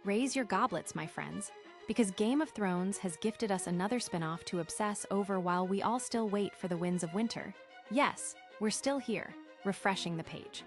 Raise your goblets, my friends, because Game of Thrones has gifted us another spin-off to obsess over while we all still wait for the winds of winter. Yes, we're still here, refreshing the page.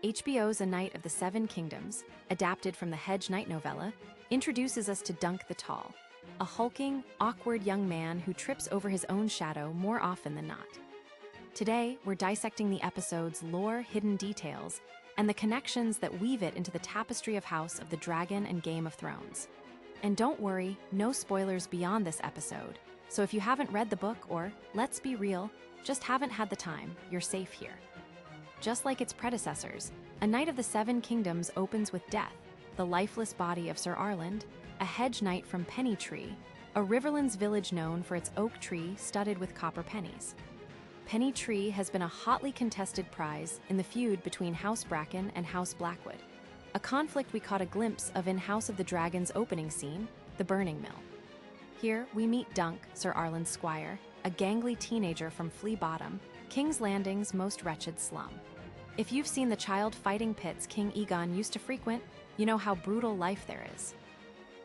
HBO's A Knight of the Seven Kingdoms, adapted from the Hedge Knight novella, introduces us to Dunk the Tall, a hulking, awkward young man who trips over his own shadow more often than not. Today, we're dissecting the episode's lore, hidden details, and the connections that weave it into the tapestry of House of the Dragon and Game of Thrones. And don't worry, no spoilers beyond this episode, so if you haven't read the book or, let's be real, just haven't had the time, you're safe here. Just like its predecessors, A Knight of the Seven Kingdoms opens with death, the lifeless body of Sir Arland, a hedge knight from Pennytree, a Riverlands village known for its oak tree studded with copper pennies. Pennytree has been a hotly contested prize in the feud between House Bracken and House Blackwood, a conflict we caught a glimpse of in House of the Dragon's opening scene, the Burning Mill. Here, we meet Dunk, Sir Arland's squire, a gangly teenager from Flea Bottom, King's Landing's most wretched slum. If you've seen the child-fighting pits King Aegon used to frequent, you know how brutal life there is.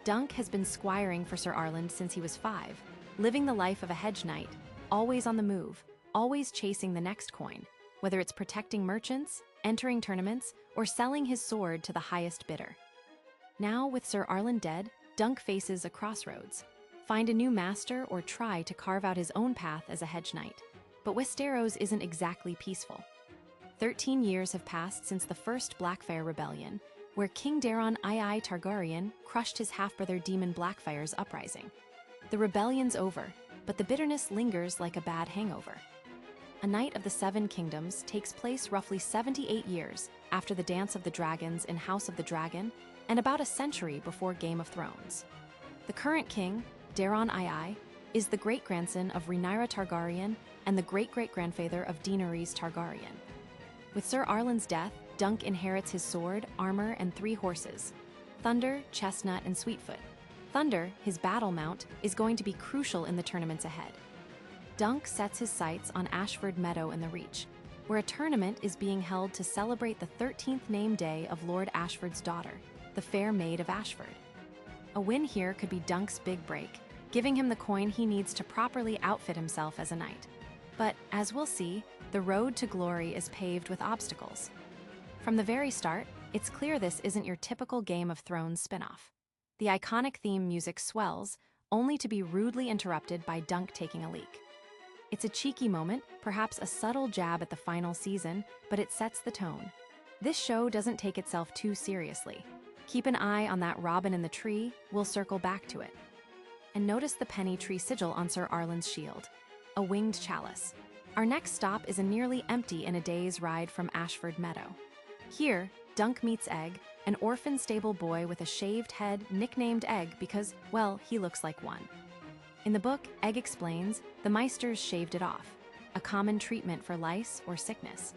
Dunk has been squiring for Sir Arland since he was 5, living the life of a hedge knight, always on the move, always chasing the next coin, whether it's protecting merchants, entering tournaments, or selling his sword to the highest bidder. Now, with Sir Arland dead, Dunk faces a crossroads. Find a new master or try to carve out his own path as a hedge knight. But Westeros isn't exactly peaceful. 13 years have passed since the first Blackfyre Rebellion, where King Daeron II Targaryen crushed his half-brother Daemon Blackfyre's uprising. The rebellion's over, but the bitterness lingers like a bad hangover. A Knight of the Seven Kingdoms takes place roughly 78 years after the Dance of the Dragons in House of the Dragon and about a century before Game of Thrones. The current king, Daeron II, is the great-grandson of Rhaenyra Targaryen and the great-great-grandfather of Daenerys Targaryen. With Sir Arland's death, Dunk inherits his sword, armor, and 3 horses: Thunder, Chestnut, and Sweetfoot. Thunder, his battle mount, is going to be crucial in the tournaments ahead. Dunk sets his sights on Ashford Meadow in the Reach, where a tournament is being held to celebrate the 13th name day of Lord Ashford's daughter, the Fair Maid of Ashford. A win here could be Dunk's big break, giving him the coin he needs to properly outfit himself as a knight. But, as we'll see, the road to glory is paved with obstacles. From the very start, it's clear this isn't your typical Game of Thrones spin-off. The iconic theme music swells, only to be rudely interrupted by Dunk taking a leak. It's a cheeky moment, perhaps a subtle jab at the final season, but it sets the tone. This show doesn't take itself too seriously. Keep an eye on that robin in the tree, we'll circle back to it. And notice the Pennytree sigil on Sir Arland's shield, a winged chalice. Our next stop is a nearly empty in a day's ride from Ashford Meadow. Here, Dunk meets Egg, an orphan stable boy with a shaved head nicknamed Egg because, well, he looks like one. In the book, Egg explains, the Meisters shaved it off, a common treatment for lice or sickness.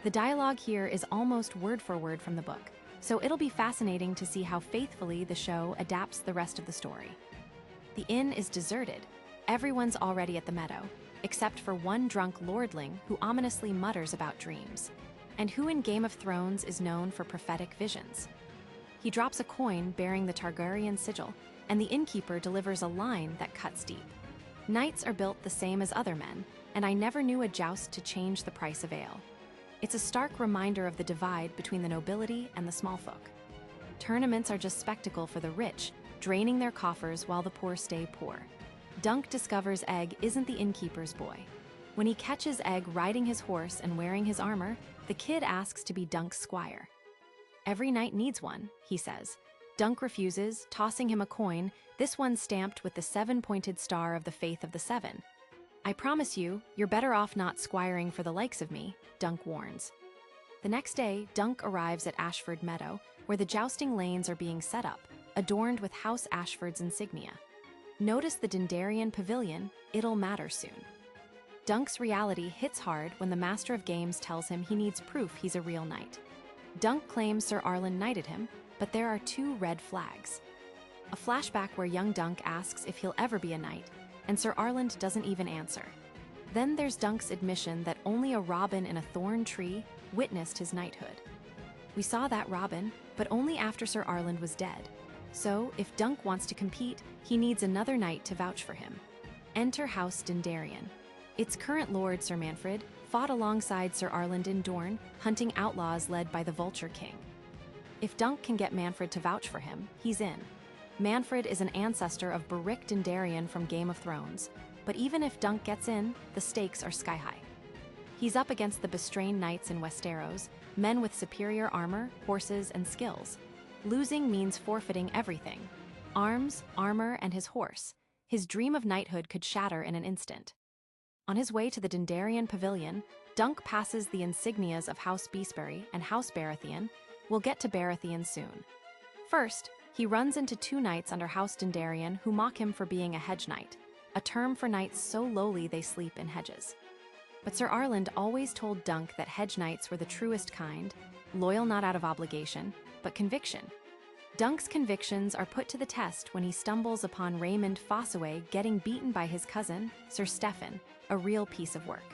The dialogue here is almost word for word from the book, so it'll be fascinating to see how faithfully the show adapts the rest of the story. The inn is deserted. Everyone's already at the meadow, except for one drunk lordling who ominously mutters about dreams, and who in Game of Thrones is known for prophetic visions. He drops a coin bearing the Targaryen sigil, and the innkeeper delivers a line that cuts deep. Knights are built the same as other men, and I never knew a joust to change the price of ale. It's a stark reminder of the divide between the nobility and the small folk. Tournaments are just spectacle for the rich, draining their coffers while the poor stay poor. Dunk discovers Egg isn't the innkeeper's boy. When he catches Egg riding his horse and wearing his armor, the kid asks to be Dunk's squire. Every knight needs one, he says. Dunk refuses, tossing him a coin, this one stamped with the 7-pointed star of the Faith of the Seven. I promise you, you're better off not squiring for the likes of me, Dunk warns. The next day, Dunk arrives at Ashford Meadow, where the jousting lanes are being set up, adorned with House Ashford's insignia. Notice the Dendarian pavilion, it'll matter soon. Dunk's reality hits hard when the Master of Games tells him he needs proof he's a real knight. Dunk claims Sir Arland knighted him, but there are 2 red flags. A flashback where young Dunk asks if he'll ever be a knight, and Sir Arland doesn't even answer. Then there's Dunk's admission that only a robin in a thorn tree witnessed his knighthood. We saw that robin, but only after Sir Arland was dead. So, if Dunk wants to compete, he needs another knight to vouch for him. Enter House Dondarrion. Its current lord, Sir Manfred, fought alongside Sir Arland in Dorne, hunting outlaws led by the Vulture King. If Dunk can get Manfred to vouch for him, he's in. Manfred is an ancestor of Beric Dondarrion from Game of Thrones, but even if Dunk gets in, the stakes are sky-high. He's up against the Bestrained knights in Westeros, men with superior armor, horses, and skills. Losing means forfeiting everything: arms, armor, and his horse. His dream of knighthood could shatter in an instant. On his way to the Dondarrion Pavilion, Dunk passes the insignias of House Beesbury and House Baratheon. We'll get to Baratheon soon. First, he runs into two knights under House Dondarrion who mock him for being a hedge knight, a term for knights so lowly they sleep in hedges. But Sir Arland always told Dunk that hedge knights were the truest kind, loyal not out of obligation, but conviction. Dunk's convictions are put to the test when he stumbles upon Raymond Fossaway getting beaten by his cousin, Sir Steffan, a real piece of work.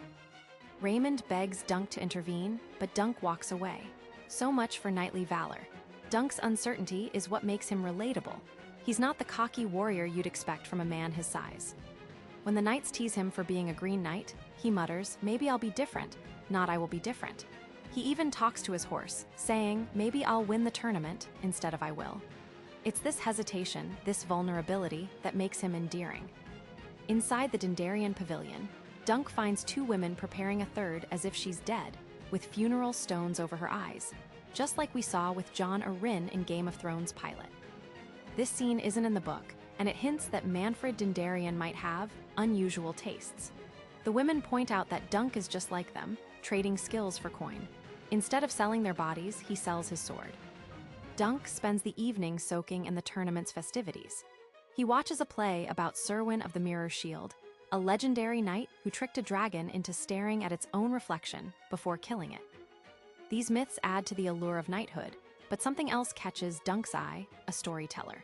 Raymond begs Dunk to intervene, but Dunk walks away. So much for knightly valor. Dunk's uncertainty is what makes him relatable. He's not the cocky warrior you'd expect from a man his size. When the knights tease him for being a green knight, he mutters, "Maybe I'll be different, not I will be different." He even talks to his horse, saying, "Maybe I'll win the tournament instead of I will." It's this hesitation, this vulnerability, that makes him endearing. Inside the Dondarrion Pavilion, Dunk finds two women preparing a third as if she's dead, with funeral stones over her eyes, just like we saw with Jon Arryn in Game of Thrones pilot. This scene isn't in the book, and it hints that Manfred Dondarrion might have unusual tastes. The women point out that Dunk is just like them, trading skills for coin. Instead of selling their bodies, he sells his sword. Dunk spends the evening soaking in the tournament's festivities. He watches a play about Serwyn of the Mirror Shield, a legendary knight who tricked a dragon into staring at its own reflection before killing it. These myths add to the allure of knighthood, but something else catches Dunk's eye: a storyteller.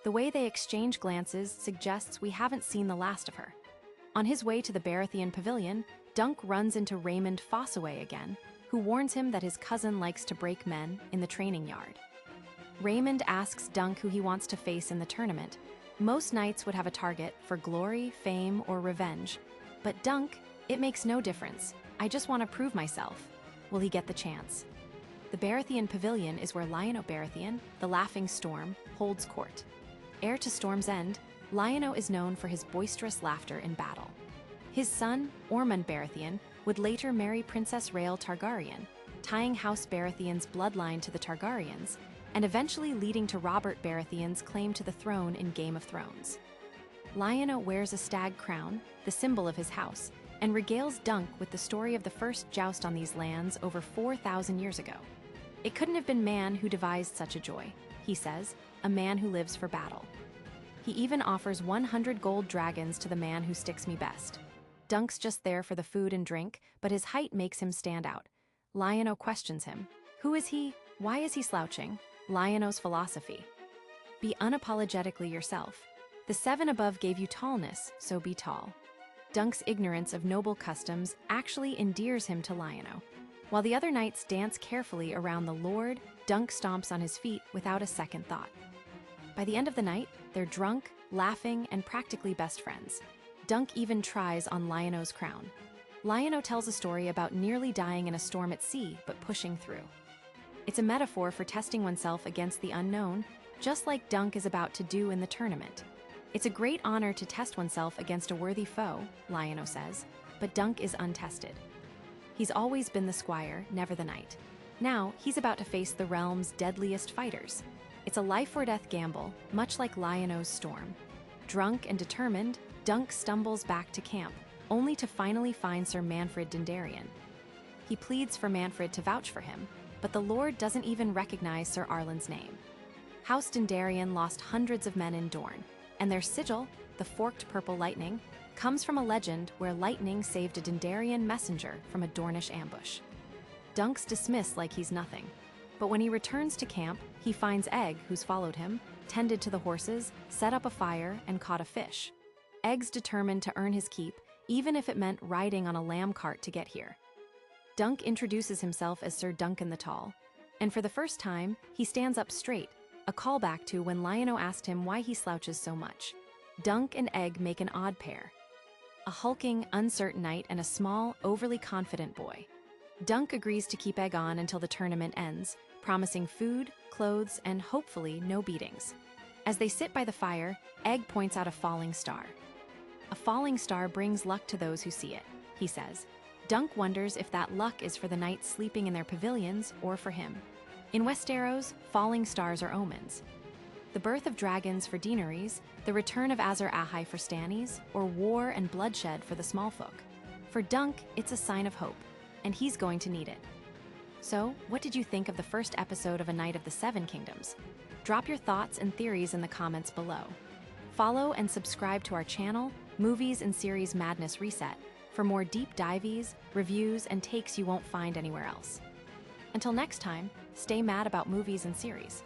The way they exchange glances suggests we haven't seen the last of her. On his way to the Baratheon Pavilion, Dunk runs into Raymond Fossaway again, who warns him that his cousin likes to break men in the training yard. Raymond asks Dunk who he wants to face in the tournament. Most knights would have a target for glory, fame, or revenge. But Dunk, it makes no difference. "I just want to prove myself." Will he get the chance? The Baratheon Pavilion is where Lionel Baratheon, the Laughing Storm, holds court. Heir to Storm's End, Lionel is known for his boisterous laughter in battle. His son, Ormond Baratheon, would later marry Princess Rhaelle Targaryen, tying House Baratheon's bloodline to the Targaryens, and eventually leading to Robert Baratheon's claim to the throne in Game of Thrones. Lionel wears a stag crown, the symbol of his house, and regales Dunk with the story of the first joust on these lands over 4,000 years ago. "It couldn't have been man who devised such a joy," he says, "a man who lives for battle." He even offers 100 gold dragons to the man who sticks me best. Dunk's just there for the food and drink, but his height makes him stand out. Lionel questions him. Who is he? Why is he slouching? Lionel's philosophy: be unapologetically yourself. The seven above gave you tallness, so be tall. Dunk's ignorance of noble customs actually endears him to Lionel. While the other knights dance carefully around the Lord, Dunk stomps on his feet without a second thought. By the end of the night, they're drunk, laughing, and practically best friends. Dunk even tries on Lionel's crown. Lionel tells a story about nearly dying in a storm at sea, but pushing through. It's a metaphor for testing oneself against the unknown, just like Dunk is about to do in the tournament. It's a great honor to test oneself against a worthy foe, Lionel says, but Dunk is untested. He's always been the squire, never the knight. Now, he's about to face the realm's deadliest fighters. It's a life-or-death gamble, much like Lionel's storm. Drunk and determined, Dunk stumbles back to camp, only to finally find Sir Manfred Dondarrion. He pleads for Manfred to vouch for him, but the Lord doesn't even recognize Sir Arland's name. House Dondarrion lost hundreds of men in Dorne, and their sigil, the forked purple lightning, comes from a legend where lightning saved a Dondarrion messenger from a Dornish ambush. Dunk's dismissed like he's nothing, but when he returns to camp, he finds Egg, who's followed him, tended to the horses, set up a fire, and caught a fish. Egg's determined to earn his keep, even if it meant riding on a lamb cart to get here. Dunk introduces himself as Sir Duncan the Tall, and for the first time, he stands up straight, a callback to when Lion-O asked him why he slouches so much. Dunk and Egg make an odd pair. A hulking, uncertain knight and a small, overly confident boy. Dunk agrees to keep Egg on until the tournament ends, promising food, clothes, and hopefully no beatings. As they sit by the fire, Egg points out a falling star. A falling star brings luck to those who see it, he says. Dunk wonders if that luck is for the knights sleeping in their pavilions or for him. In Westeros, falling stars are omens. The birth of dragons for Daenerys, the return of Azor Ahai for Stannis, or war and bloodshed for the small folk. For Dunk, it's a sign of hope, and he's going to need it. So, what did you think of the first episode of A Knight of the Seven Kingdoms? Drop your thoughts and theories in the comments below. Follow and subscribe to our channel, Movies and Series Madness Reset, for more deep dives, reviews, and takes you won't find anywhere else. Until next time, stay mad about movies and series.